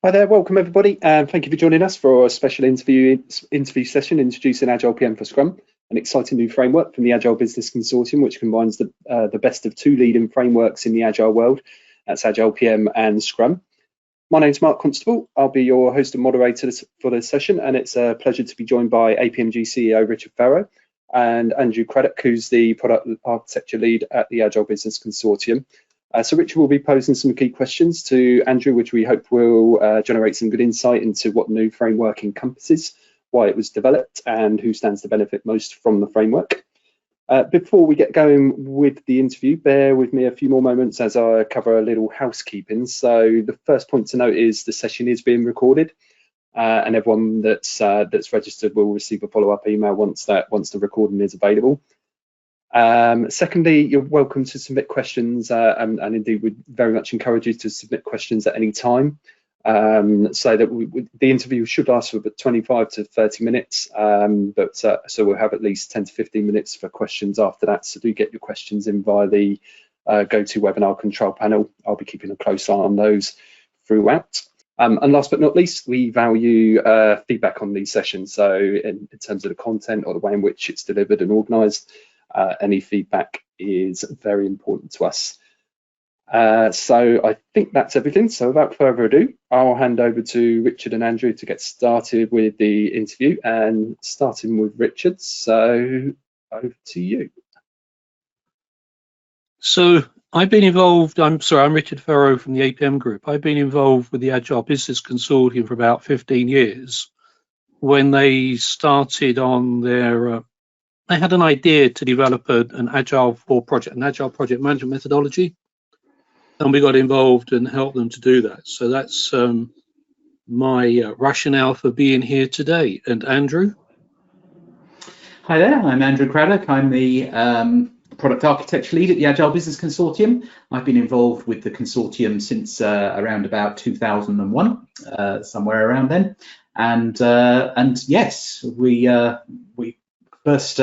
Hi there, welcome everybody, and thank you for joining us for a special interview session introducing AgilePM for Scrum, an exciting new framework from the Agile Business Consortium, which combines the best of two leading frameworks in the Agile world. That's AgilePM and Scrum. My name's Mark Constable. I'll be your host and moderator for this session, and it's a pleasure to be joined by APMG CEO Richard Farrow and Andrew Craddock, who's the product architecture lead at the Agile Business Consortium. So Richard will be posing some key questions to Andrew, which we hope will generate some good insight into what the new framework encompasses, why it was developed, and who stands to benefit most from the framework. Before we get going with the interview, bear with me a few more moments as I cover a little housekeeping. So the first point to note is the session is being recorded, and everyone that's registered will receive a follow-up email once the recording is available. Secondly, you're welcome to submit questions, and indeed we'd very much encourage you to submit questions at any time, so that the interview should last for about 25 to 30 minutes, so we'll have at least 10 to 15 minutes for questions after that. So do get your questions in via the GoToWebinar control panel. I'll be keeping a close eye on those throughout. And last but not least, we value feedback on these sessions. So in terms of the content or the way in which it's delivered and organised, any feedback is very important to us. So I think that's everything. So without further ado, I'll hand over to Richard and Andrew to get started with the interview, and starting with Richard. So over to you. So I've been involved, I'm Richard Farrow from the APM group. I've been involved with the Agile Business Consortium for about 15 years. When they started on their they had an idea to develop an agile project management methodology, and we got involved and helped them to do that. So that's my rationale for being here today. And Andrew? Hi there, I'm Andrew Craddock. I'm the product architecture lead at the Agile Business Consortium. I've been involved with the consortium since around about 2001, somewhere around then. And yes, we first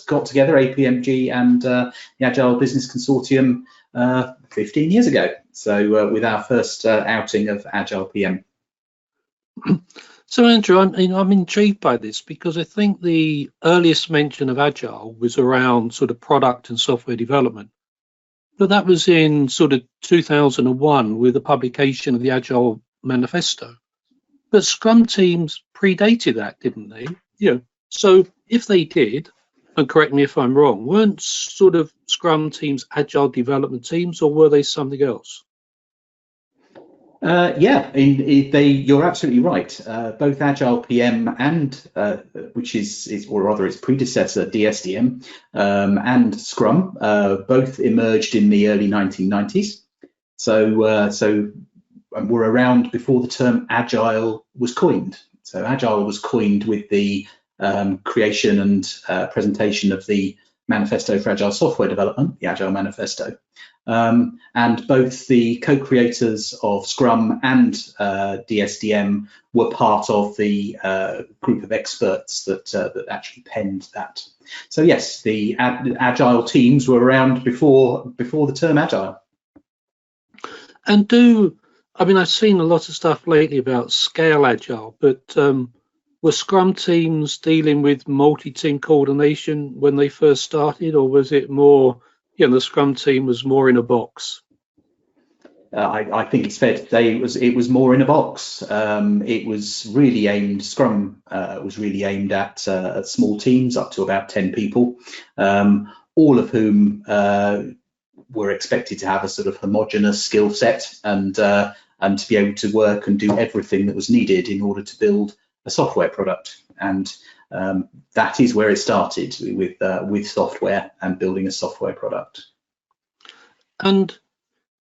got together, APMG and the Agile Business Consortium 15 years ago. So with our first outing of AgilePM. So Andrew, I'm intrigued by this because I think the earliest mention of Agile was around sort of product and software development. But that was in sort of 2001 with the publication of the Agile Manifesto. But Scrum teams predated that, didn't they? So if they did, and correct me if I'm wrong, weren't sort of Scrum teams Agile development teams, or were they something else? Yeah, you're absolutely right. Both AgilePM and which is or rather its predecessor DSDM and Scrum both emerged in the early 1990s. So we're around before the term Agile was coined. So Agile was coined with the creation and presentation of the Manifesto for Agile Software Development, the Agile Manifesto. And both the co-creators of Scrum and DSDM were part of the group of experts that actually penned that. So yes, the Agile teams were around before the term Agile. And I've seen a lot of stuff lately about scale Agile, but were Scrum teams dealing with multi-team coordination when they first started, or was it more, the Scrum team was more in a box? I think it's fair to say it was more in a box. It was really aimed, Scrum was really aimed at small teams up to about 10 people, all of whom were expected to have a sort of homogeneous skill set and to be able to work and do everything that was needed in order to build a software product. And that is where it started, with software and building a software product. And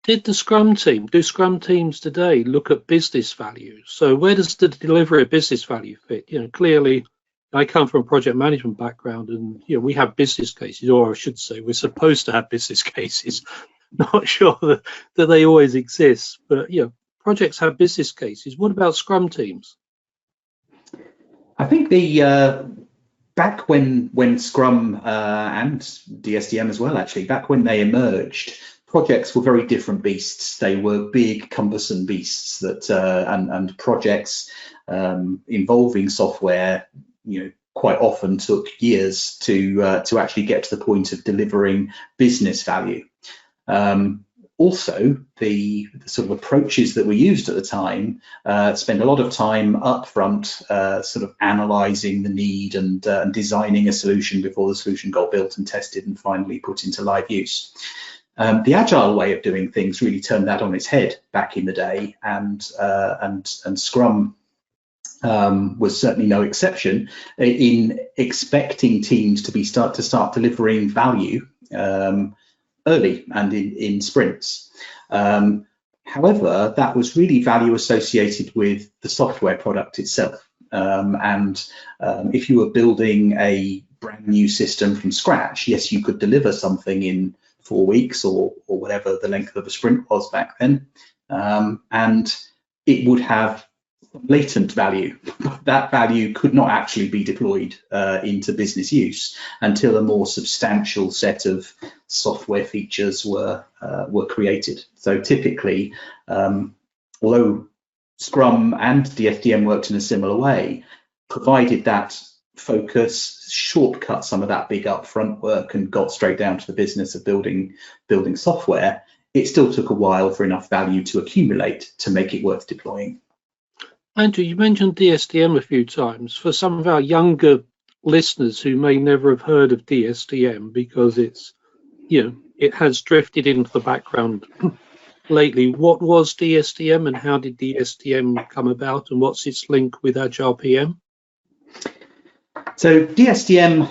do Scrum teams today look at business value? So where does the delivery of business value fit? Clearly I come from a project management background, and we have business cases, or I should say we're supposed to have business cases. Not sure that they always exist, but projects have business cases. What about Scrum teams? I think back when Scrum and DSDM as well, actually, back when they emerged projects were very different beasts. They were big, cumbersome beasts that and projects involving software, quite often took years to actually get to the point of delivering business value. Also, the sort of approaches that were used at the time spent a lot of time up front sort of analysing the need and designing a solution before the solution got built and tested and finally put into live use. The Agile way of doing things really turned that on its head back in the day, and Scrum was certainly no exception in expecting teams to start delivering value early and in sprints. However, that was really value associated with the software product itself. If you were building a brand new system from scratch, yes, you could deliver something in 4 weeks or whatever the length of a sprint was back then, and it would have latent value. That value could not actually be deployed into business use until a more substantial set of software features were created. So typically, although Scrum and DSDM worked in a similar way, provided that focus, shortcut some of that big upfront work and got straight down to the business of building software, it still took a while for enough value to accumulate to make it worth deploying. Andrew, you mentioned DSDM a few times. For some of our younger listeners who may never have heard of DSDM because it's, it has drifted into the background lately, what was DSDM and how did DSDM come about, and what's its link with AgilePM? So DSDM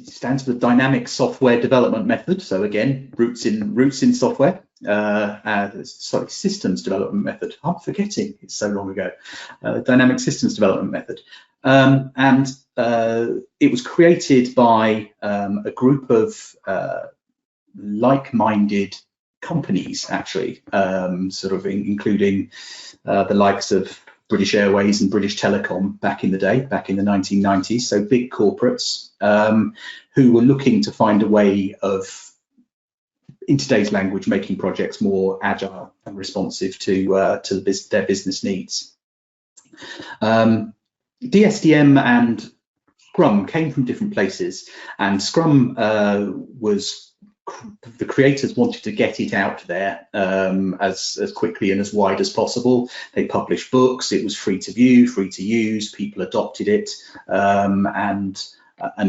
stands for the Dynamic Software Development Method. So again, roots in software. Sorry, Systems Development Method. I'm forgetting, it's so long ago. Dynamic Systems Development Method, and it was created by a group of like-minded companies, actually, sort of including the likes of British Airways and British Telecom back in the day, back in the 1990s. So big corporates who were looking to find a way of, in today's language, making projects more agile and responsive to their business needs. DSDM and Scrum came from different places, and Scrum the creators wanted to get it out there as quickly and as wide as possible. They published books, it was free to view, free to use, people adopted it, and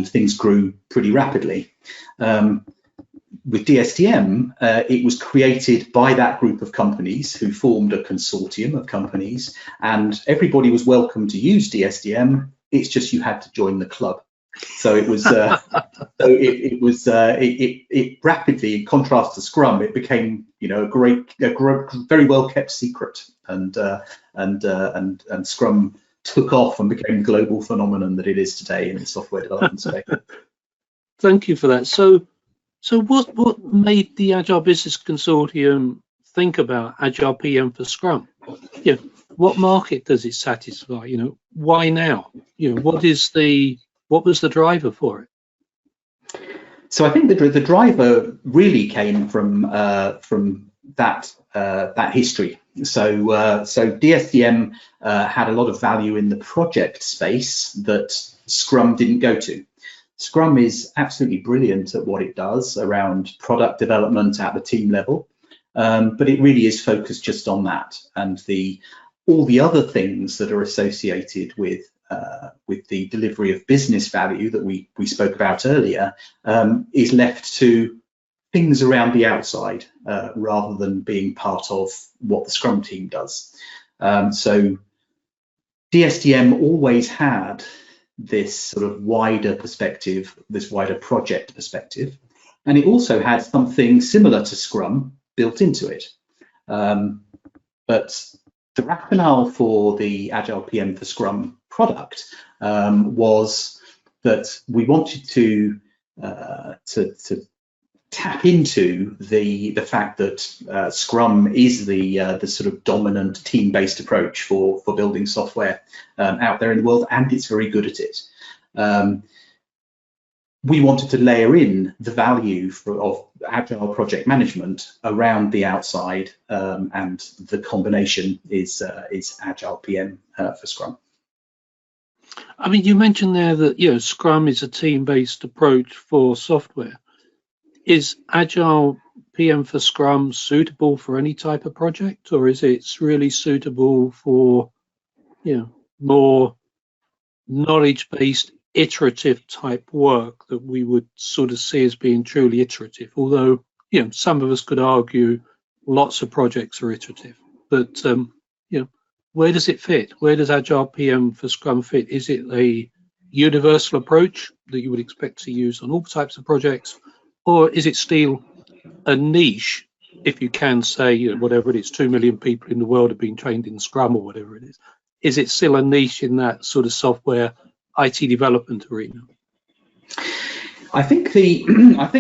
things grew pretty rapidly. With DSDM, it was created by that group of companies who formed a consortium of companies, and everybody was welcome to use DSDM. It's just you had to join the club. So it was, it rapidly, in contrast to Scrum, it became, a very well kept secret, and Scrum took off and became the global phenomenon that it is today in the software development space. Thank you for that. So what made the Agile Business Consortium think about AgilePM for Scrum? What market does it satisfy? Why now? What was the driver for it? So I think the driver really came from that history. So DSDM had a lot of value in the project space that Scrum didn't go to. Scrum is absolutely brilliant at what it does around product development at the team level, but it really is focused just on that, and all the other things that are associated with the delivery of business value that we spoke about earlier is left to things around the outside rather than being part of what the Scrum team does. So DSDM always had this sort of wider perspective, this wider project perspective, and it also had something similar to Scrum built into it. But the rationale for the AgilePM for Scrum product was that we wanted to tap into the fact that Scrum is the sort of dominant team-based approach for building software out there in the world, and it's very good at it. we wanted to layer in the value of Agile project management around the outside, and the combination is AgilePM for Scrum. I mean, you mentioned there that Scrum is a team-based approach for software. Is Agile PM for Scrum suitable for any type of project, or is it really suitable for more knowledge-based iterative type work that we would sort of see as being truly iterative? Although some of us could argue lots of projects are iterative, but where does it fit? Where does Agile PM for Scrum fit? Is it a universal approach that you would expect to use on all types of projects, or is it still a niche, if you can say, whatever it is, 2 million people in the world have been trained in Scrum or whatever it is? Is it still a niche in that sort of software IT development arena? I think things have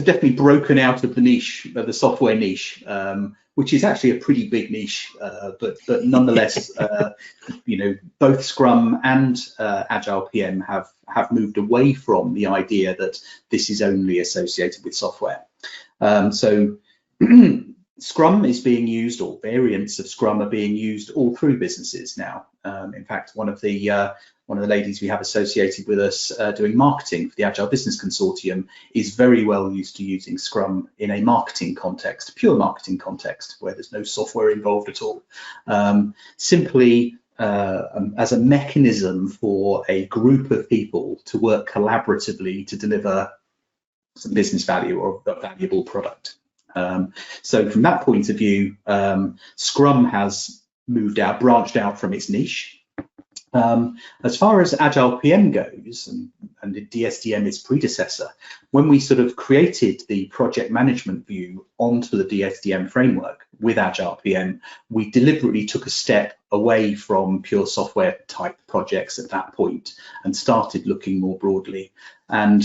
definitely broken out of the niche, of the software niche, which is actually a pretty big niche, but nonetheless, both Scrum and Agile PM have moved away from the idea that this is only associated with software. So Scrum is being used, or variants of Scrum are being used all through businesses now. In fact, one of the ladies we have associated with us doing marketing for the Agile Business Consortium is very well used to using Scrum in a marketing context, pure marketing context, where there's no software involved at all. Simply as a mechanism for a group of people to work collaboratively to deliver some business value or a valuable product. So from that point of view, Scrum has branched out from its niche. As far as Agile PM goes, and the DSDM, its predecessor, when we sort of created the project management view onto the DSDM framework with Agile PM, we deliberately took a step away from pure software type projects at that point and started looking more broadly. And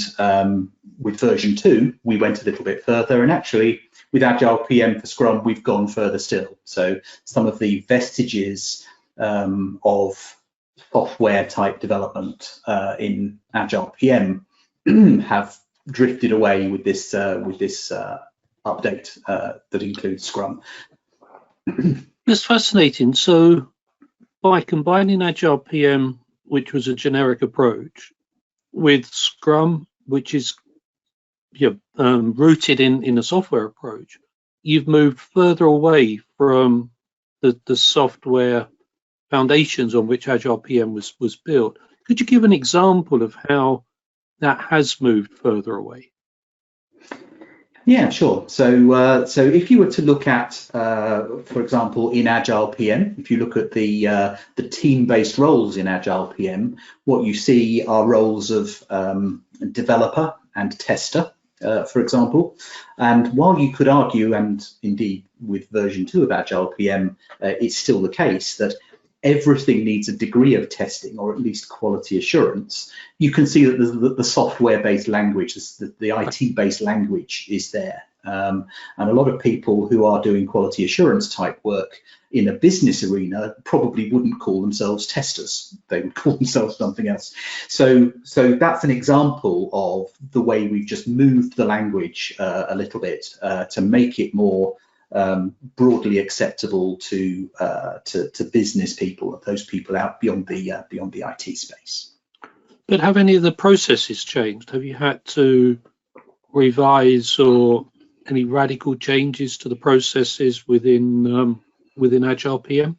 with version 2, we went a little bit further, and actually with Agile PM for Scrum, we've gone further still. So some of the vestiges of software type development in Agile PM have drifted away with this update that includes Scrum. It's fascinating. So by combining Agile PM, which was a generic approach, with Scrum, which is rooted in a software approach, you've moved further away from the software foundations on which Agile PM was built. Could you give an example of how that has moved further away? Yeah, sure. So if you were to look at, for example, in Agile PM, if you look at the team-based roles in Agile PM, what you see are roles of developer and tester, for example. And while you could argue, and indeed with version 2 of Agile PM, it's still the case that everything needs a degree of testing, or at least quality assurance, you can see that the software-based language, the IT-based language is there. And a lot of people who are doing quality assurance type work in a business arena probably wouldn't call themselves testers. They would call themselves something else. So that's an example of the way we've just moved the language a little bit to make it more broadly acceptable to business people, those people out beyond the IT space. But have any of the processes changed? Have you had to revise or any radical changes to the processes within Agile PM?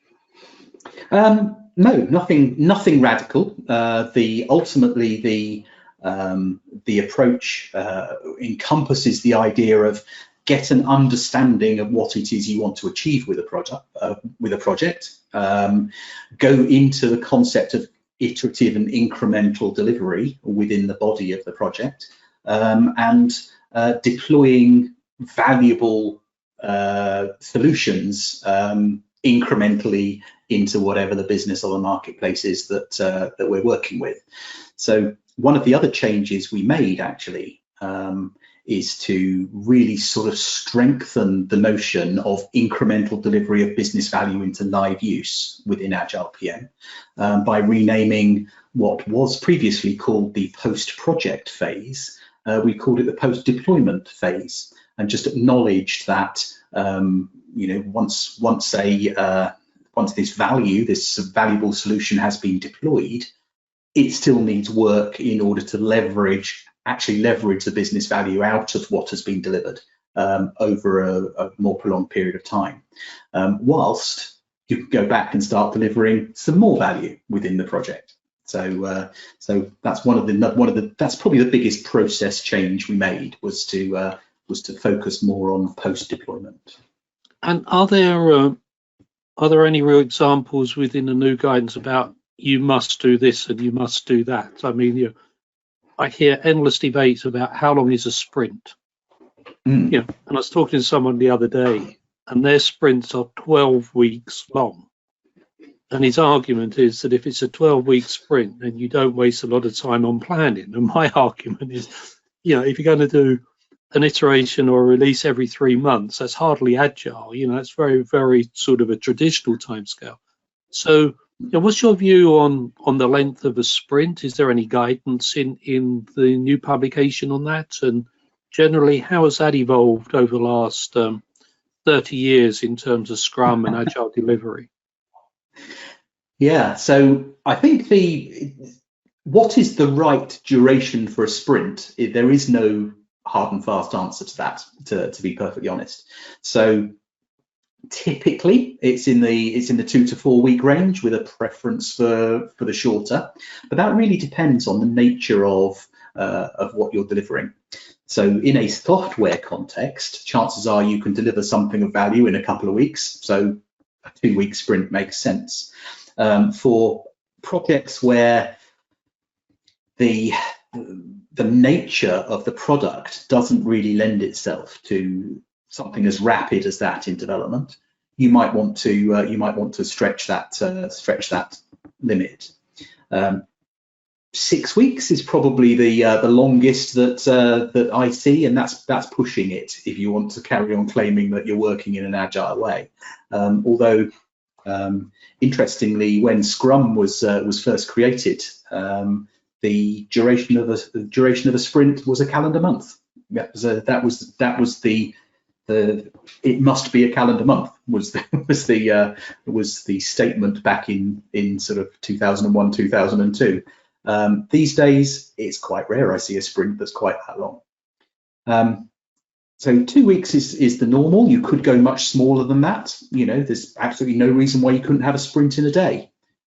No, nothing radical. Ultimately the approach encompasses the idea of get an understanding of what it is you want to achieve with a project, go into the concept of iterative and incremental delivery within the body of the project, and deploying valuable solutions incrementally into whatever the business or the marketplace is that we're working with. So one of the other changes we made actually is to really sort of strengthen the notion of incremental delivery of business value into live use within AgilePM by renaming what was previously called the post-project phase. We called it the post-deployment phase, and just acknowledged that once this valuable solution has been deployed, it still needs work in order to actually leverage the business value out of what has been delivered over a more prolonged period of time, whilst you can go back and start delivering some more value within the project. So that's that's probably the biggest process change we made, was to focus more on post deployment. And are there any real examples within the new guidance about you must do this and you must do that? I mean, I hear endless debates about how long is a sprint. And I was talking to someone the other day, and their sprints are 12 weeks long. And his argument is that if it's a 12-week sprint, then you don't waste a lot of time on planning. And my argument is, if you're going to do an iteration or a release every 3 months, that's hardly agile. That's very, very sort of a traditional timescale. So, what's your view on the length of a sprint? Is there any guidance in the new publication on that? And generally, how has that evolved over the last 30 years in terms of Scrum and Agile delivery? Yeah, so I think what is the right duration for a sprint? There is no hard and fast answer to that, to be perfectly honest. So typically it's in the 2 to 4 week range, with a preference for the shorter, but that really depends on the nature of what you're delivering. So in a software context, chances are you can deliver something of value in a couple of weeks, so a 2-week sprint makes sense. For projects where the nature of the product doesn't really lend itself to something as rapid as that in development, you might want to stretch that limit. 6 weeks is probably the longest that I see, and that's pushing it if you want to carry on claiming that you're working in an agile way. Although interestingly, when Scrum was first created, the duration of a sprint was a calendar month. That was the it must be a calendar month was the statement back in sort of 2001, 2002. These days, it's quite rare I see a sprint that's quite that long. So 2 weeks is the normal. You could go much smaller than that. There's absolutely no reason why you couldn't have a sprint in a day.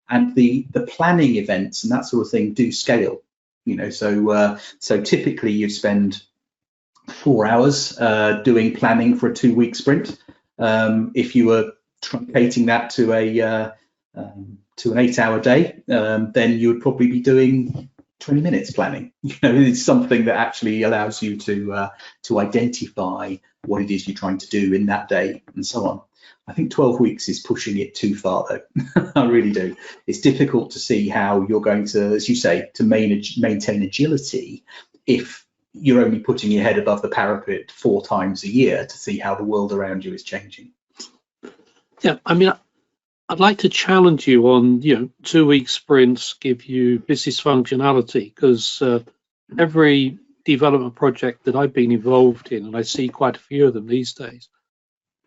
And the planning events and that sort of thing do scale. So typically you spend 4 hours doing planning for a 2-week sprint. If you were truncating that to an 8-hour day, then you would probably be doing 20 minutes planning. It's something that actually allows you to identify what it is you're trying to do in that day and so on. I think 12 weeks is pushing it too far, though. I really do. It's difficult to see how you're going to, as you say, to maintain agility if you're only putting your head above the parapet 4 times a year to see how the world around you is changing. Yeah, I mean, I'd like to challenge you on, 2-week sprints give you business functionality, because every development project that I've been involved in, and I see quite a few of them these days,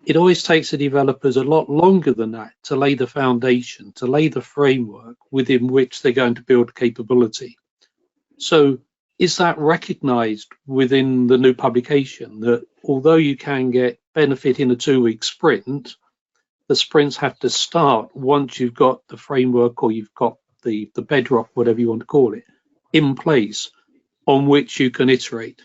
it always takes the developers a lot longer than that to lay the foundation, to lay the framework within which they're going to build capability. So is that recognized within the new publication, that although you can get benefit in a 2-week sprint, the sprints have to start once you've got the framework, or you've got the bedrock, whatever you want to call it, in place on which you can iterate?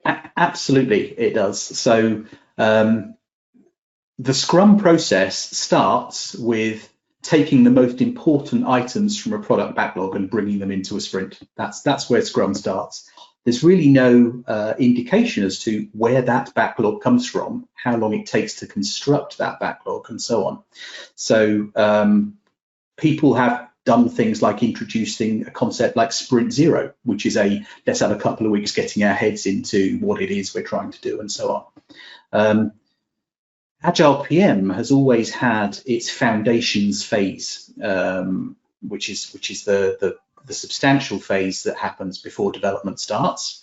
Absolutely, it does. So the Scrum process starts with taking the most important items from a product backlog and bringing them into a sprint. That's where Scrum starts. There's really no indication as to where that backlog comes from, how long it takes to construct that backlog, and so on. So people have done things like introducing a concept like Sprint Zero, which is let's have a couple of weeks getting our heads into what it is we're trying to do and so on. Agile PM has always had its foundations phase, which is the substantial phase that happens before development starts.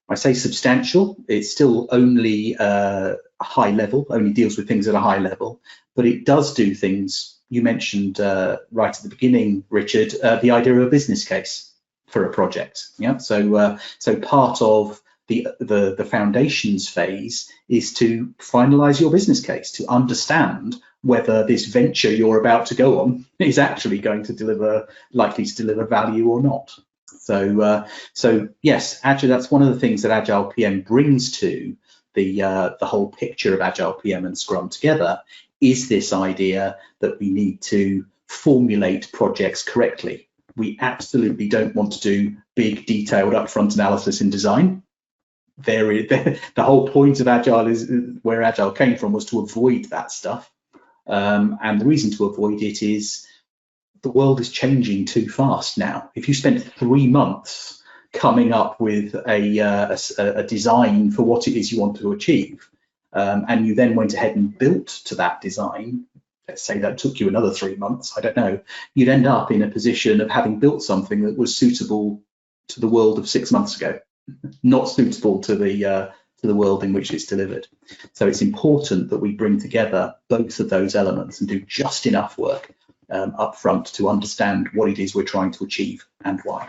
I say substantial, it's still only a high level, only deals with things at a high level, but it does do things. You mentioned right at the beginning, Richard, the idea of a business case for a project. Yeah, so part of the foundations phase is to finalize your business case, to understand whether this venture you're about to go on is actually going to likely to deliver value or not. So yes, actually that's one of the things that Agile PM brings to the whole picture of Agile PM and Scrum together, is this idea that we need to formulate projects correctly. We absolutely don't want to do big detailed upfront analysis in design. The whole point of Agile is where Agile came from, was to avoid that stuff. And the reason to avoid it is the world is changing too fast now. If you spent 3 months coming up with a design for what it is you want to achieve, and you then went ahead and built to that design, let's say that took you another 3 months, I don't know, you'd end up in a position of having built something that was suitable to the world of 6 months ago, not suitable to the world in which it's delivered. So it's important that we bring together both of those elements and do just enough work up front to understand what it is we're trying to achieve and why.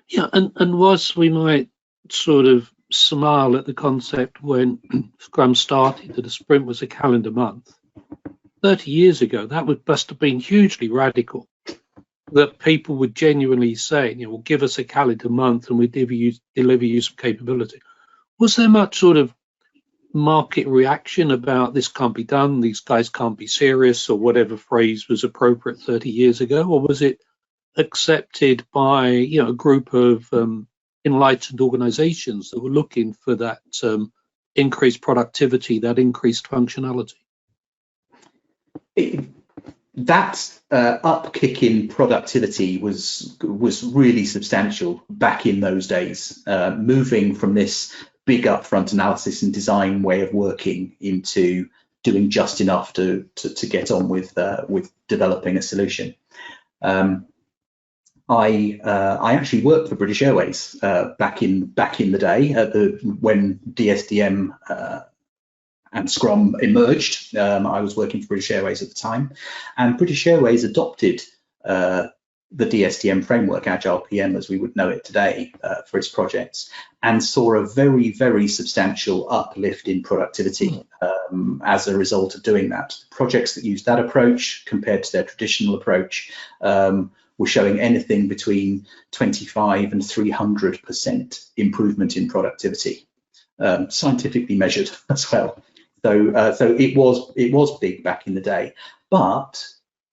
Yeah, and whilst we might sort of smile at the concept when Scrum started that a sprint was a calendar month, 30 years ago, that must have been hugely radical, that people would genuinely say, well, give us a calendar month and we deliver you some capability. Was there much sort of market reaction about this can't be done, these guys can't be serious, or whatever phrase was appropriate 30 years ago? Or was it accepted by a group of enlightened organizations that were looking for that increased productivity, that increased functionality? That upkick in productivity was really substantial back in those days, moving from this big upfront analysis and design way of working into doing just enough to get on with developing a solution. I actually worked for British Airways back in the day when DSDM and Scrum emerged. I was working for British Airways at the time, and British Airways adopted the DSDM framework, Agile PM as we would know it today, for its projects, and saw a very, very substantial uplift in productivity as a result of doing that. Projects that used that approach compared to their traditional approach were showing anything between 25 and 300% improvement in productivity, scientifically measured as well. So it was big back in the day, but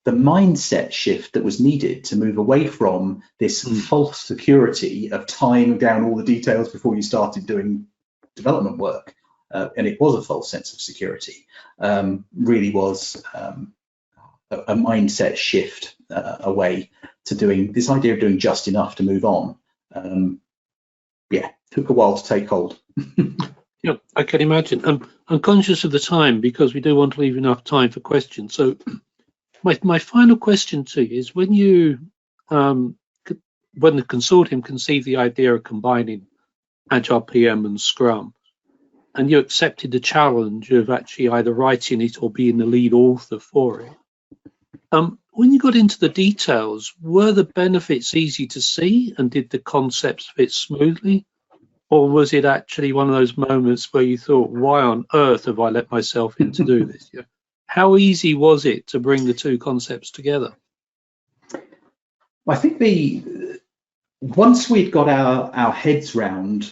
the mindset shift that was needed to move away from this false security of tying down all the details before you started doing development work, and it was a false sense of security, really was a mindset shift away to doing this idea of doing just enough to move on. Yeah, took a while to take hold. Yeah, I can imagine. I'm conscious of the time because we do want to leave enough time for questions. So my final question to you is, when the consortium conceived the idea of combining Agile PM and Scrum, and you accepted the challenge of actually either writing it or being the lead author for it, when you got into the details, were the benefits easy to see and did the concepts fit smoothly? Or was it actually one of those moments where you thought, why on earth have I let myself in to do this? Yeah. How easy was it to bring the two concepts together? I think once we'd got our heads round,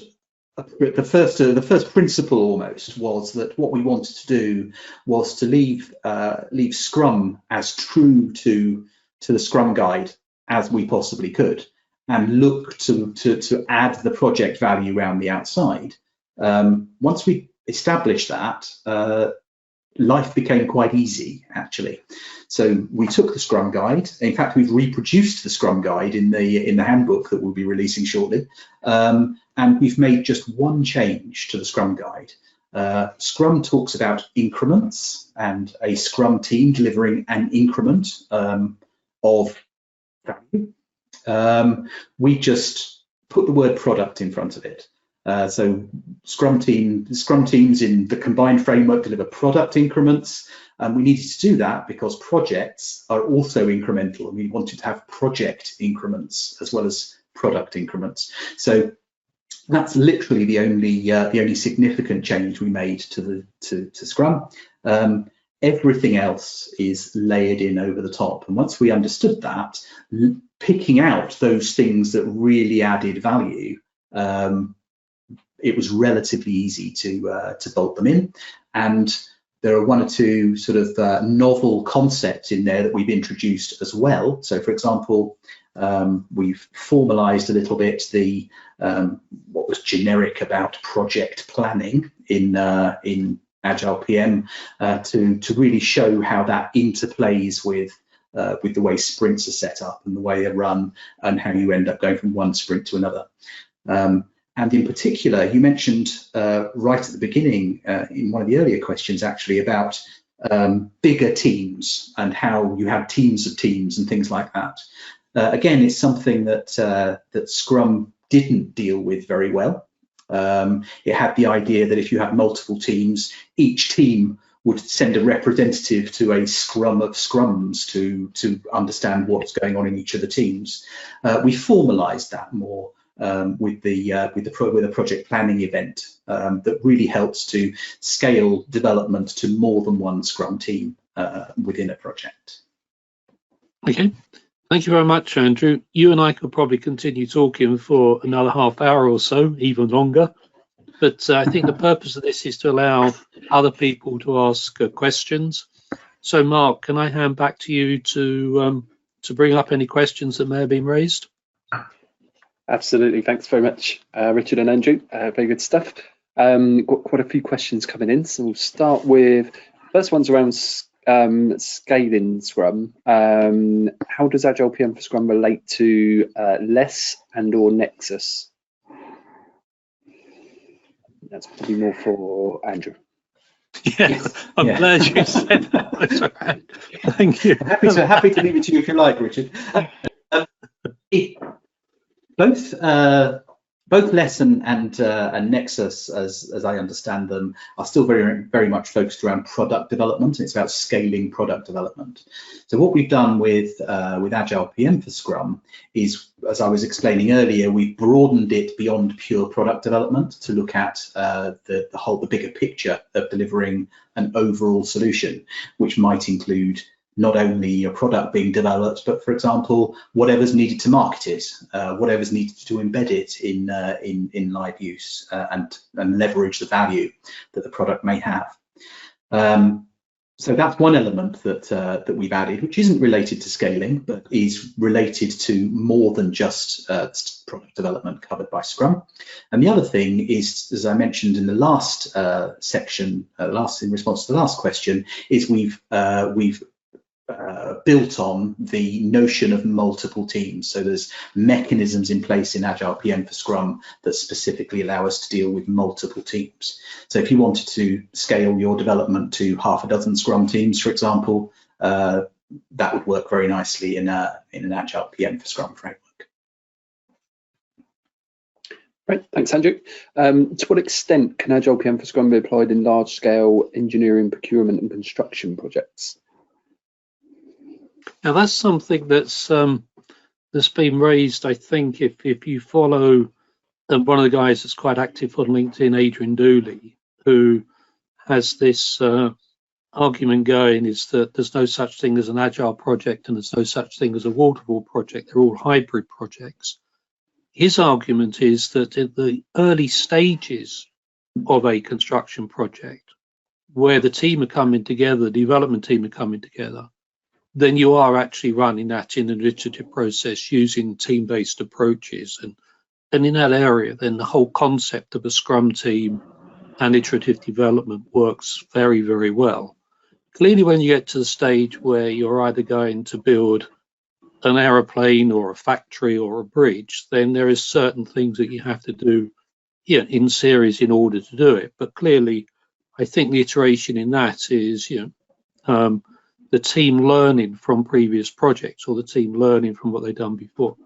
the first principle almost was that what we wanted to do was to leave Scrum as true to the Scrum guide as we possibly could, and look to add the project value around the outside. Once we established that, life became quite easy, actually. So we took the Scrum Guide. In fact, we've reproduced the Scrum Guide in the handbook that we'll be releasing shortly, and we've made just one change to the Scrum Guide. Scrum talks about increments and a Scrum team delivering an increment of value. We just put the word product in front of it. So Scrum teams in the combined framework deliver product increments, and we needed to do that because projects are also incremental, and we wanted to have project increments as well as product increments. So that's literally the only significant change we made to Scrum. Everything else is layered in over the top, and once we understood that, picking out those things that really added value, it was relatively easy to bolt them in. And there are one or two sort of novel concepts in there that we've introduced as well. So, for example, we've formalized a little bit the what was generic about project planning in AgilePM to really show how that interplays with the way sprints are set up and the way they're run, and how you end up going from one sprint to another. And in particular, you mentioned right at the beginning in one of the earlier questions, actually, about bigger teams and how you have teams of teams and things like that. Again, it's something that that Scrum didn't deal with very well. It had the idea that if you have multiple teams, each team would send a representative to a scrum of scrums to understand what's going on in each of the teams. We formalized that more with the project planning event that really helps to scale development to more than one Scrum team within a project. Okay, thank you very much, Andrew. You and I could probably continue talking for another half hour or so, even longer. But I think the purpose of this is to allow other people to ask questions. So, Mark, can I hand back to you to bring up any questions that may have been raised? Absolutely. Thanks very much, Richard and Andrew. Very good stuff. Got quite a few questions coming in. So we'll start with, first one's around scaling Scrum. How does AgilePM for Scrum relate to Less and or Nexus? That's probably more for Andrew. Yeah, I'm glad you said that. Thank you. Happy to leave it to you if you like, Richard. Both Less and Nexus, as I understand them, are still very much focused around product development. It's about scaling product development. So what we've done with AgilePM for Scrum is, as I was explaining earlier, we've broadened it beyond pure product development to look at the bigger picture of delivering an overall solution, which might include not only a product being developed, but, for example, whatever's needed to market it, whatever's needed to embed it in live use and leverage the value that the product may have. So that's one element that we've added, which isn't related to scaling, but is related to more than just product development covered by Scrum. And the other thing is, as I mentioned in the last section, in response to the last question, is we've built on the notion of multiple teams. So there's mechanisms in place in AgilePM for Scrum that specifically allow us to deal with multiple teams. So if you wanted to scale your development to half a dozen Scrum teams, for example, that would work very nicely in an AgilePM for Scrum framework. Great, thanks, Andrew. To what extent can AgilePM for Scrum be applied in large-scale engineering, procurement, and construction projects? Now that's something that's been raised. I think if you follow one of the guys that's quite active on LinkedIn, Adrian Dooley, who has this argument going, is that there's no such thing as an agile project and there's no such thing as a waterfall project. They're all hybrid projects. His argument is that in the early stages of a construction project, where the team are coming together, the development team are coming together, then you are actually running that in an iterative process using team-based approaches. And in that area, then the whole concept of a Scrum team and iterative development works very, very well. clearly when you get to the stage where you're either going to build an aeroplane or a factory or a bridge, then there is certain things that you have to do in series in order to do it. But clearly, I think the iteration in that is the team learning from previous projects, or the team learning from what they've done before.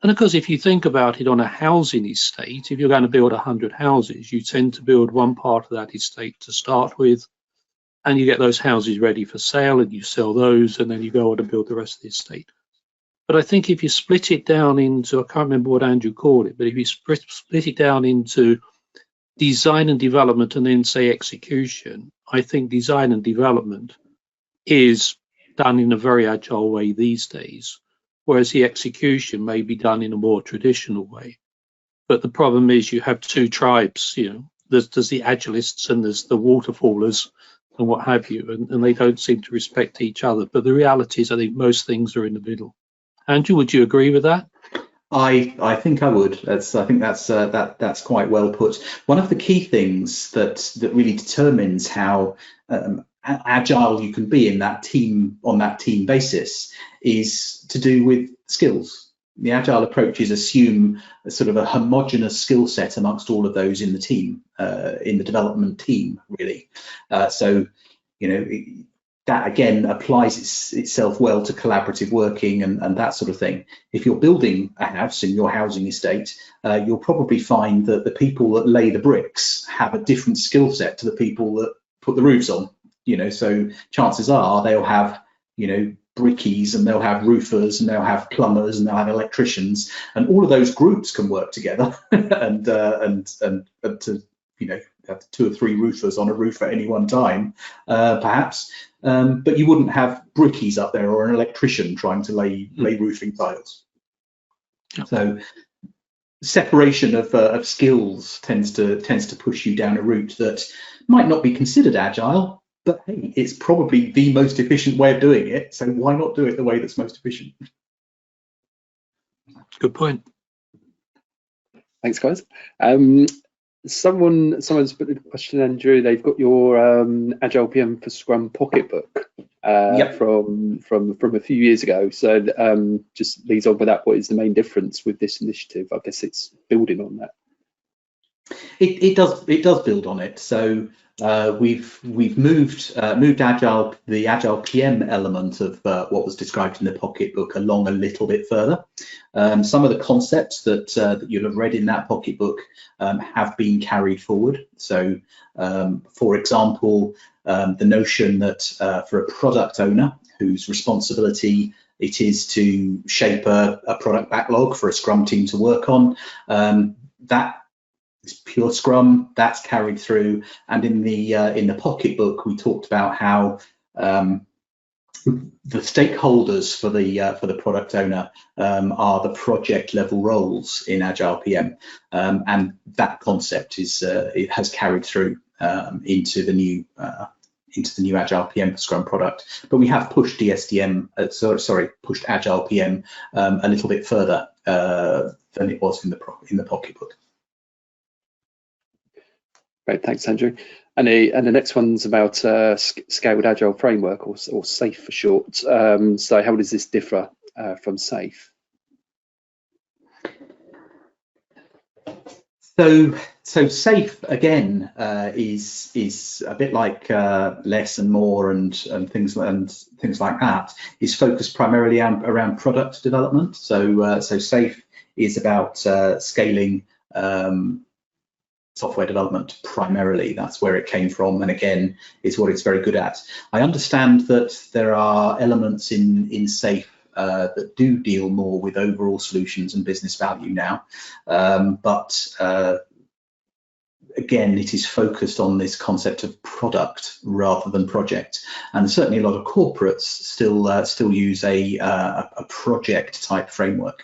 And of course, if you think about it on a housing estate, if you're going to build 100 houses, you tend to build one part of that estate to start with, and you get those houses ready for sale and you sell those, and then you go on to build the rest of the estate. But I think if you split it down into, I can't remember what Andrew called it, but if you split it down into design and development and then say execution, I think design and development is done in a very agile way these days, whereas the execution may be done in a more traditional way. But the problem is you have two tribes, there's the agilists and there's the waterfallers and what have you, and they don't seem to respect each other. But the reality is I think most things are in the middle. Andrew, would you agree with that? I think I would. I think that's quite well put. One of the key things that really determines how agile you can be in that team, on that team basis, is to do with skills. The agile approaches assume a sort of a homogeneous skill set amongst all of those in the team, in the development team, really. So, that again applies itself well to collaborative working and that sort of thing. If you're building a house in your housing estate, you'll probably find that the people that lay the bricks have a different skill set to the people that put the roofs on. So chances are they'll have, brickies, and they'll have roofers, and they'll have plumbers, and they'll have electricians, and all of those groups can work together and to have 2 or 3 roofers on a roof at any one time, perhaps. But you wouldn't have brickies up there or an electrician trying to lay roofing tiles. So separation of skills tends to push you down a route that might not be considered agile, but hey, it's probably the most efficient way of doing it. So why not do it the way that's most efficient? Good point. Thanks, guys. Someone's put the question, Andrew. They've got your AgilePM for Scrum pocketbook from a few years ago. So just leads on with that. What is the main difference with this initiative? I guess it's building on that. It does build on it. So we've moved Agile, the AgilePM element of what was described in the pocketbook, along a little bit further. Some of the concepts that you'll have read in that pocketbook have been carried forward. So, for example, the notion that for a product owner whose responsibility it is to shape a product backlog for a Scrum team to work on, that is pure Scrum, that's carried through. And in the pocketbook, we talked about how the stakeholders for the product owner are the project level roles in AgilePM, and that concept it has carried through into the new AgilePM for Scrum product. But we have pushed pushed AgilePM a little bit further than it was in the pocketbook. Great, thanks, Andrew. And the next one's about Scaled Agile Framework, or SAFe for short. So how does this differ from SAFe? So SAFe again is a bit like less and more and things like that. Is focused primarily around product development. So SAFe is about scaling software development primarily. That's where it came from, and again, is what it's very good at. I understand that there are elements in SAFe that do deal more with overall solutions and business value now, but again, it is focused on this concept of product rather than project, and certainly a lot of corporates still use a project type framework.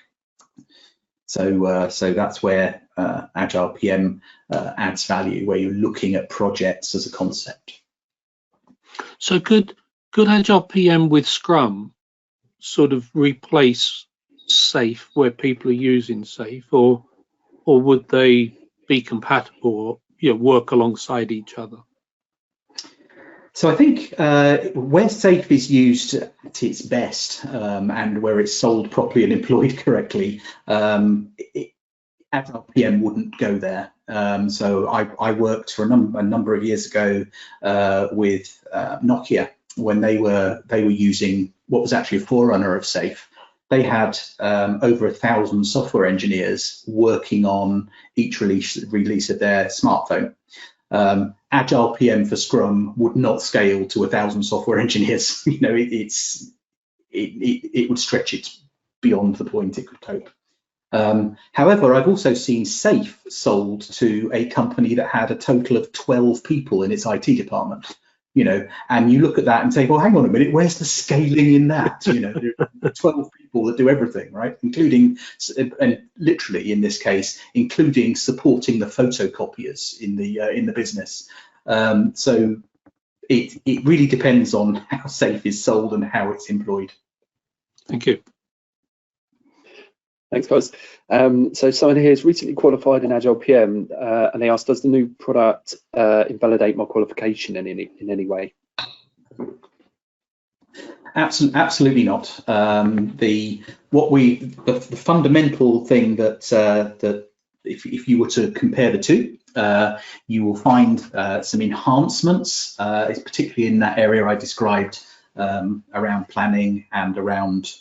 So that's where AgilePM adds value, where you're looking at projects as a concept. So could AgilePM with Scrum sort of replace SAFe where people are using SAFe, or would they be compatible or work alongside each other? So I think where SAFe is used at its best and where it's sold properly and employed correctly, AgilePM wouldn't go there. So I worked for a number of years ago with Nokia when they were using what was actually a forerunner of SAFe. They had over 1,000 software engineers working on each release of their smartphone. AgilePM for Scrum would not scale to 1,000 software engineers. You know, it would stretch it beyond the point it could cope. However, I've also seen SAFe sold to a company that had a total of 12 people in its IT department. You know, and you look at that and say, well, hang on a minute, where's the scaling in that? You know, there are 12 people that do everything, right? Including, and literally in this case, including supporting the photocopiers in the business. So it really depends on how SAFe is sold and how it's employed. Thank you. Thanks, guys. So someone here has recently qualified in AgilePM, and they asked, does the new product invalidate my qualification in any way? Absolutely not. The fundamental thing that if you were to compare the two, you will find some enhancements, particularly in that area I described around planning and around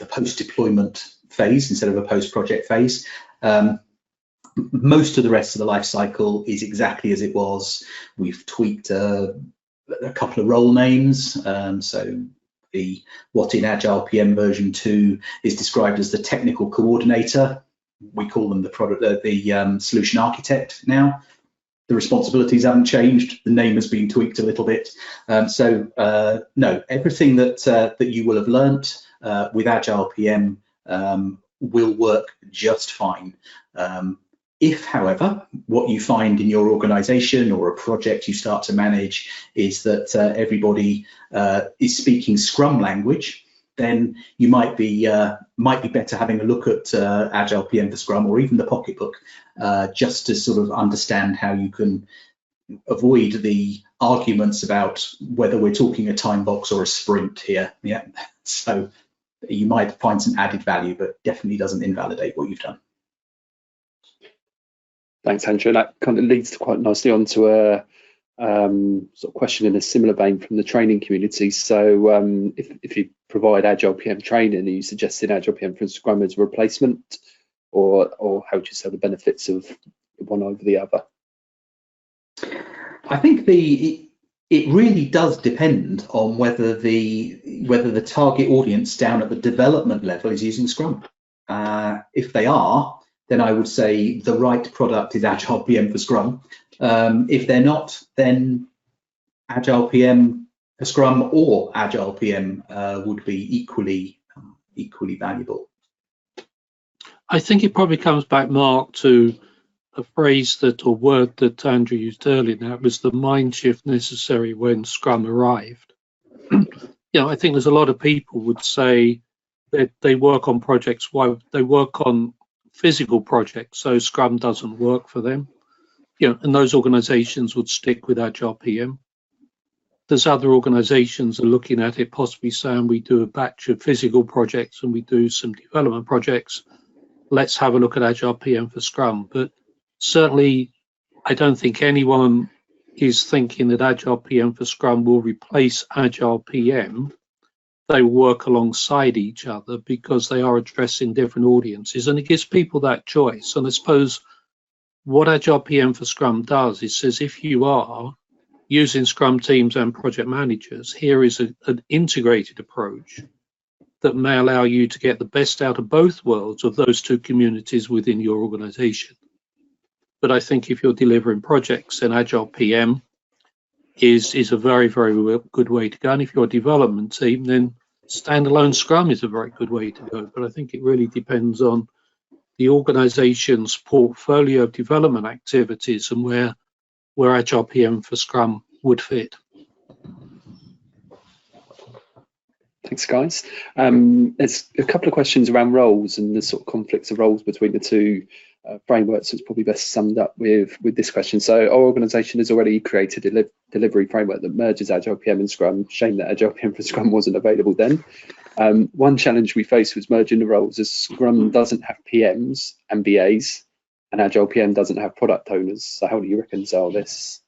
the post-deployment phase instead of a post-project phase. Most of the rest of the life cycle is exactly as it was. We've tweaked a couple of role names. So what in AgilePM version 2 is described as the technical coordinator, we call them the solution architect now. The responsibilities haven't changed. The name has been tweaked a little bit. No, everything that you will have learnt with AgilePM will work just fine. If, however, what you find in your organization or a project you start to manage is that everybody is speaking Scrum language, then you might be better having a look at AgilePM for Scrum or even the Pocketbook, just to sort of understand how you can avoid the arguments about whether we're talking a time box or a sprint here. Yeah, so you might find some added value, but definitely doesn't invalidate what you've done. Thanks, Andrew. That kind of leads quite nicely onto a sort of question in a similar vein from the training community. So if you provide AgilePM training, are you suggesting AgilePM for Scrum as a replacement, or how would you say the benefits of one over the other? I think it really does depend on whether the target audience down at the development level is using Scrum. If they are, then I would say the right product is AgilePM for Scrum. If they're not, then AgilePM for Scrum or AgilePM would be equally valuable. I think it probably comes back, Mark, to a phrase or word that Andrew used earlier. That was the mind shift necessary when Scrum arrived. I think there's a lot of people would say that they work on projects, while they work on physical projects, so Scrum doesn't work for them. And those organizations would stick with AgilePM. There's other organizations are looking at it, possibly saying we do a batch of physical projects and we do some development projects. Let's have a look at AgilePM for Scrum. But certainly, I don't think anyone is thinking that AgilePM for Scrum will replace AgilePM. They work alongside each other because they are addressing different audiences, and it gives people that choice. And I suppose what AgilePM for Scrum does is says, if you are using Scrum teams and project managers, here is an integrated approach that may allow you to get the best out of both worlds of those two communities within your organization. But I think if you're delivering projects, then AgilePM is a very, very good way to go. And if you're a development team, then standalone Scrum is a very good way to go. But I think it really depends on the organization's portfolio of development activities and where AgilePM for Scrum would fit. Thanks, guys. There's a couple of questions around roles and the sort of conflicts of roles between the two frameworks. It's probably best summed up with this question. So our organisation has already created a delivery framework that merges AgilePM and Scrum. Shame that AgilePM for Scrum wasn't available then. One challenge we faced was merging the roles, as Scrum doesn't have PMs and BAs, and AgilePM doesn't have product owners. So how do you reconcile this?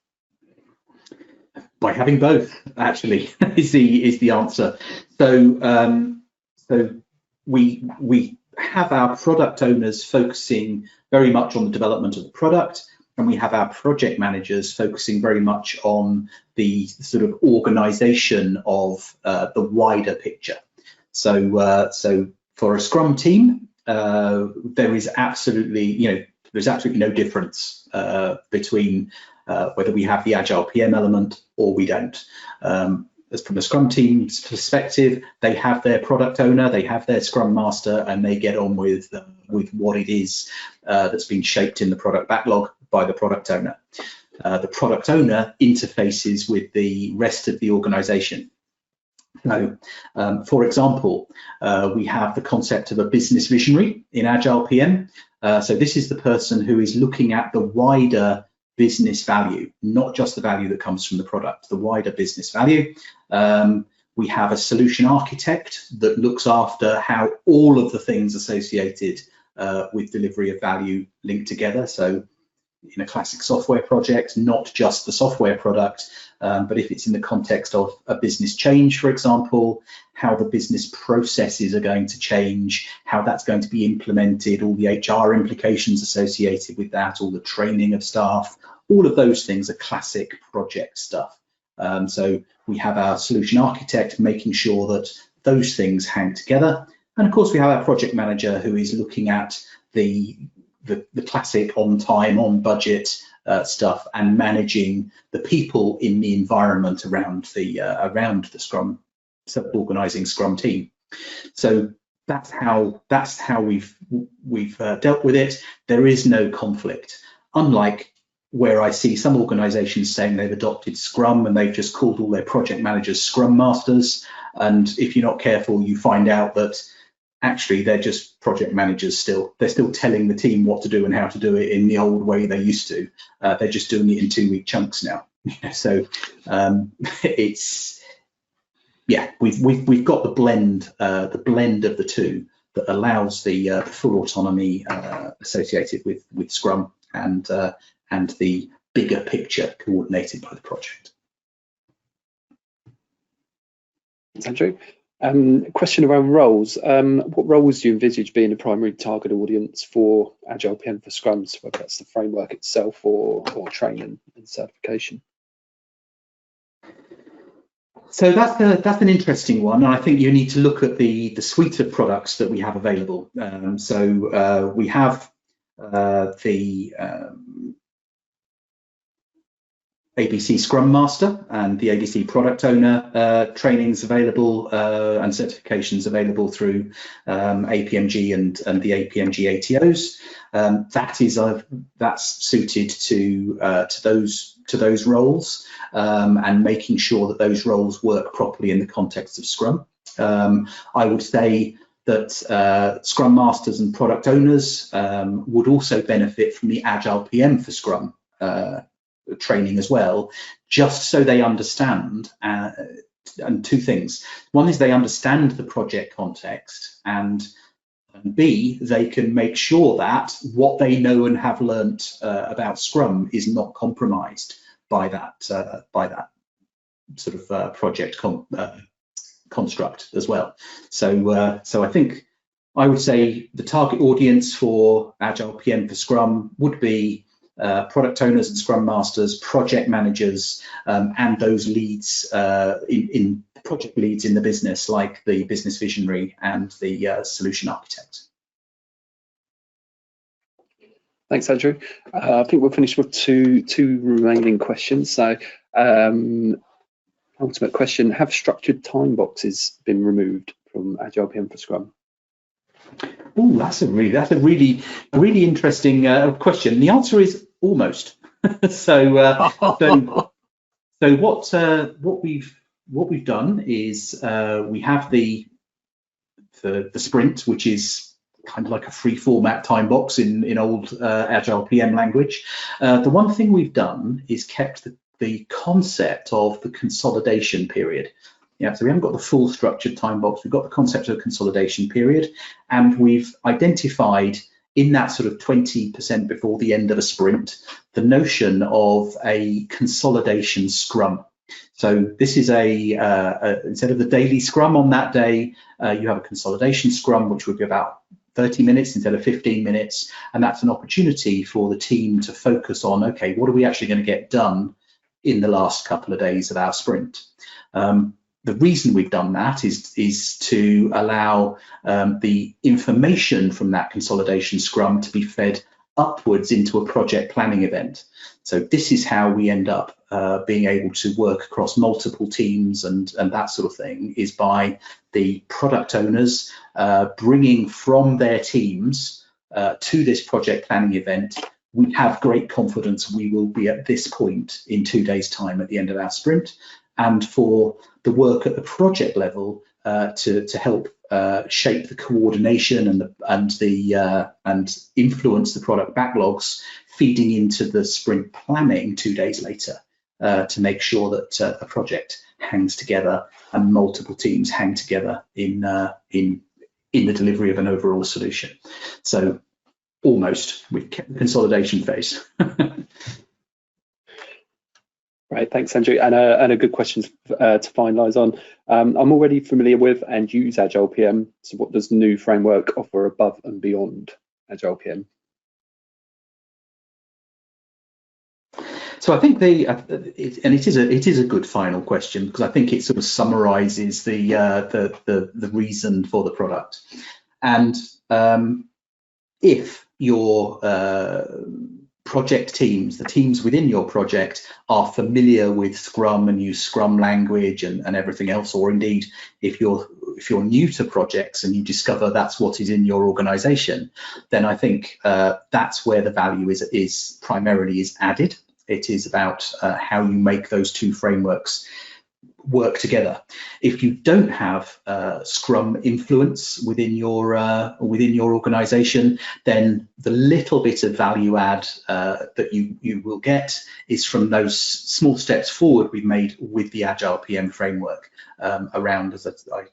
By having both, actually, is the answer. So we have our product owners focusing very much on the development of the product, and we have our project managers focusing very much on the sort of organization of the wider picture. So for a Scrum team, there is absolutely, there's absolutely no difference between whether we have the AgilePM element or we don't. As from a Scrum team's perspective, they have their product owner, they have their Scrum master, and they get on with what it is that's been shaped in the product backlog by the product owner. The product owner interfaces with the rest of the organization. So, for example, we have the concept of a business visionary in AgilePM. So this is the person who is looking at the wider business value, not just the value that comes from the product, the wider business value. We have a solution architect that looks after how all of the things associated with delivery of value link together. So in a classic software project, not just the software product, but if it's in the context of a business change, for example, how the business processes are going to change, how that's going to be implemented, all the HR implications associated with that, all the training of staff, all of those things are classic project stuff. So we have our solution architect making sure that those things hang together. And of course, we have our project manager who is looking at the classic on time, on budget stuff and managing the people in the environment around the Scrum, self-organizing Scrum team. So that's how we've dealt with it. There is no conflict, unlike where I see some organizations saying they've adopted Scrum and they've just called all their project managers Scrum Masters. And if you're not careful, you find out that actually they're just project managers still. They're still telling the team what to do and how to do it in the old way they used to. They're just doing it in 2-week chunks now. So it's, yeah, we've got the blend of the two that allows the full autonomy associated with Scrum and the bigger picture coordinated by the project. Thanks, Andrew. Question around roles. What roles do you envisage being the primary target audience for AgilePM for Scrum, whether that's the framework itself or training and certification? So that's an interesting one, and I think you need to look at the suite of products that we have available. So we have the ABC Scrum Master and the ABC Product Owner trainings available and certifications available through APMG and the APMG ATOs. That's suited to those roles and making sure that those roles work properly in the context of Scrum. I would say that Scrum Masters and Product Owners would also benefit from the AgilePM for Scrum training as well, just so they understand, and two things. One is they understand the project context, and B, they can make sure that what they know and have learnt about Scrum is not compromised by that sort of project construct as well. So I think I would say the target audience for AgilePM for Scrum would be product owners and Scrum Masters, project managers, and those leads in project leads in the business, like the business visionary and the solution architect. Thanks, Andrew. I think we'll finish with two remaining questions. So, ultimate question: have structured time boxes been removed from AgilePM for Scrum? Oh, that's a really interesting question. The answer is almost. So what what we've done is we have the sprint, which is kind of like a free format time box in old Agile PM language. The one thing we've done is kept the concept of the consolidation period. Yeah, so we haven't got the full structured time box. We've got the concept of a consolidation period, and we've identified in that sort of 20% before the end of a sprint, the notion of a consolidation scrum. So this is instead of the daily scrum on that day, you have a consolidation scrum, which would be about 30 minutes instead of 15 minutes. And that's an opportunity for the team to focus on, okay, what are we actually going to get done in the last couple of days of our sprint? The reason we've done that is to allow the information from that consolidation scrum to be fed upwards into a project planning event. So this is how we end up being able to work across multiple teams and that sort of thing, is by the product owners bringing from their teams to this project planning event. We have great confidence we will be at this point in 2 days' time at the end of our sprint. And for the work at the project level to help shape the coordination and influence the product backlogs, feeding into the sprint planning 2 days later to make sure that a project hangs together and multiple teams hang together in the delivery of an overall solution. So almost we've kept the consolidation phase. Right, thanks, Andrew. And a good question to finalise on. I'm already familiar with and use AgilePM. So what does the new framework offer above and beyond AgilePM? So I think it is a good final question, because I think it sort of summarises the reason for the product. And if your project teams, the teams within your project, are familiar with Scrum and use Scrum language and everything else, or indeed if you're new to projects and you discover that's what is in your organization, then I think that's where the value is primarily added. It is about how you make those two frameworks work together. If you don't have Scrum influence within your organization, then the little bit of value add that you will get is from those small steps forward we've made with the AgilePM framework around, as I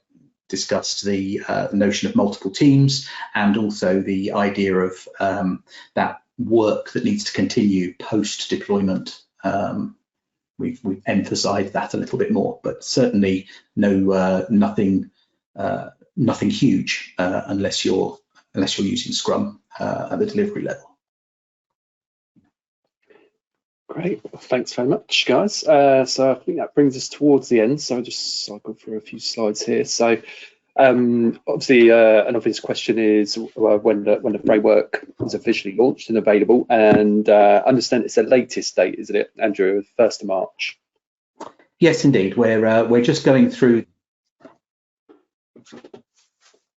discussed, the notion of multiple teams, and also the idea of that work that needs to continue post deployment. We've emphasised that a little bit more, but certainly nothing huge unless you're using Scrum at the delivery level. Great, well, thanks very much, guys. So I think that brings us towards the end. So I'll just cycle through a few slides here. So obviously, an obvious question is when the framework is officially launched and available, and understand it's the latest date, isn't it, Andrew? 1st of March. Yes, indeed. We're just going through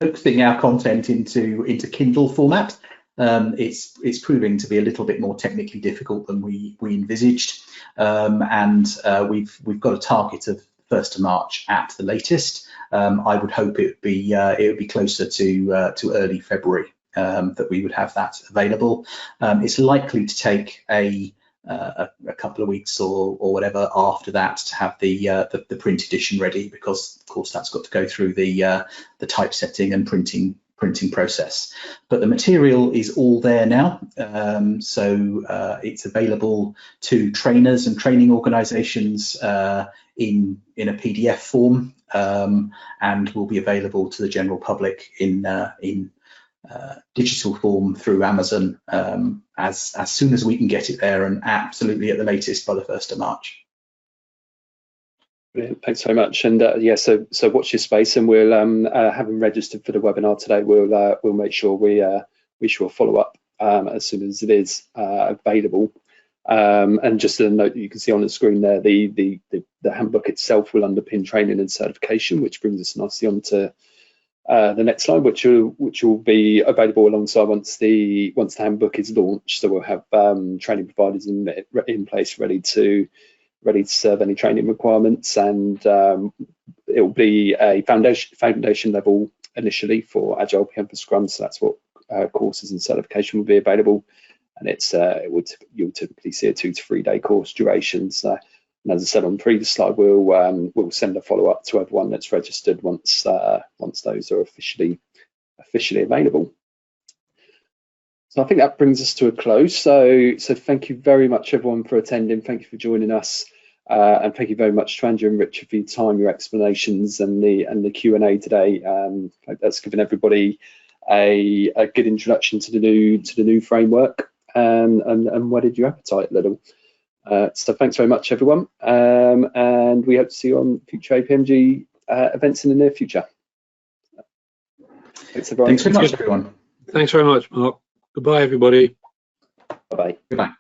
focusing our content into Kindle format. It's proving to be a little bit more technically difficult than we envisaged, and we've got a target of 1st of March at the latest. I would hope it would be closer to early February that we would have that available. It's likely to take a couple of weeks or whatever after that to have the print edition ready, because of course that's got to go through the typesetting and printing process. But the material is all there now, so it's available to trainers and training organizations in a PDF form, and will be available to the general public in digital form through Amazon as soon as we can get it there, and absolutely at the latest by the 1st of March. Brilliant. Thanks very much. And yeah, so watch your space, and we'll having registered for the webinar today, we'll make sure we follow up as soon as it is available. And just a note that you can see on the screen there, the handbook itself will underpin training and certification, which brings us nicely on to the next slide, which will be available alongside once the handbook is launched. So we'll have training providers in place ready to ready to serve any training requirements, and it will be a foundation level initially for AgilePM for Scrum, so that's what courses and certification will be available, and you'll typically see a 2 to 3 day course duration. So, and as I said on the previous slide, we'll send a follow up to everyone that's registered once those are officially available. So I think that brings us to a close. So thank you very much everyone for attending. Thank you for joining us, and thank you very much to Andrew and Richard for your time, your explanations, and the Q&A today. That's given everybody a good introduction to the new framework, and whetted your appetite a little. So thanks very much everyone, and we hope to see you on future APMG events in the near future. Thanks everyone. Thanks very much everyone. Thanks very much, Mark. Goodbye, everybody. Bye-bye. Goodbye.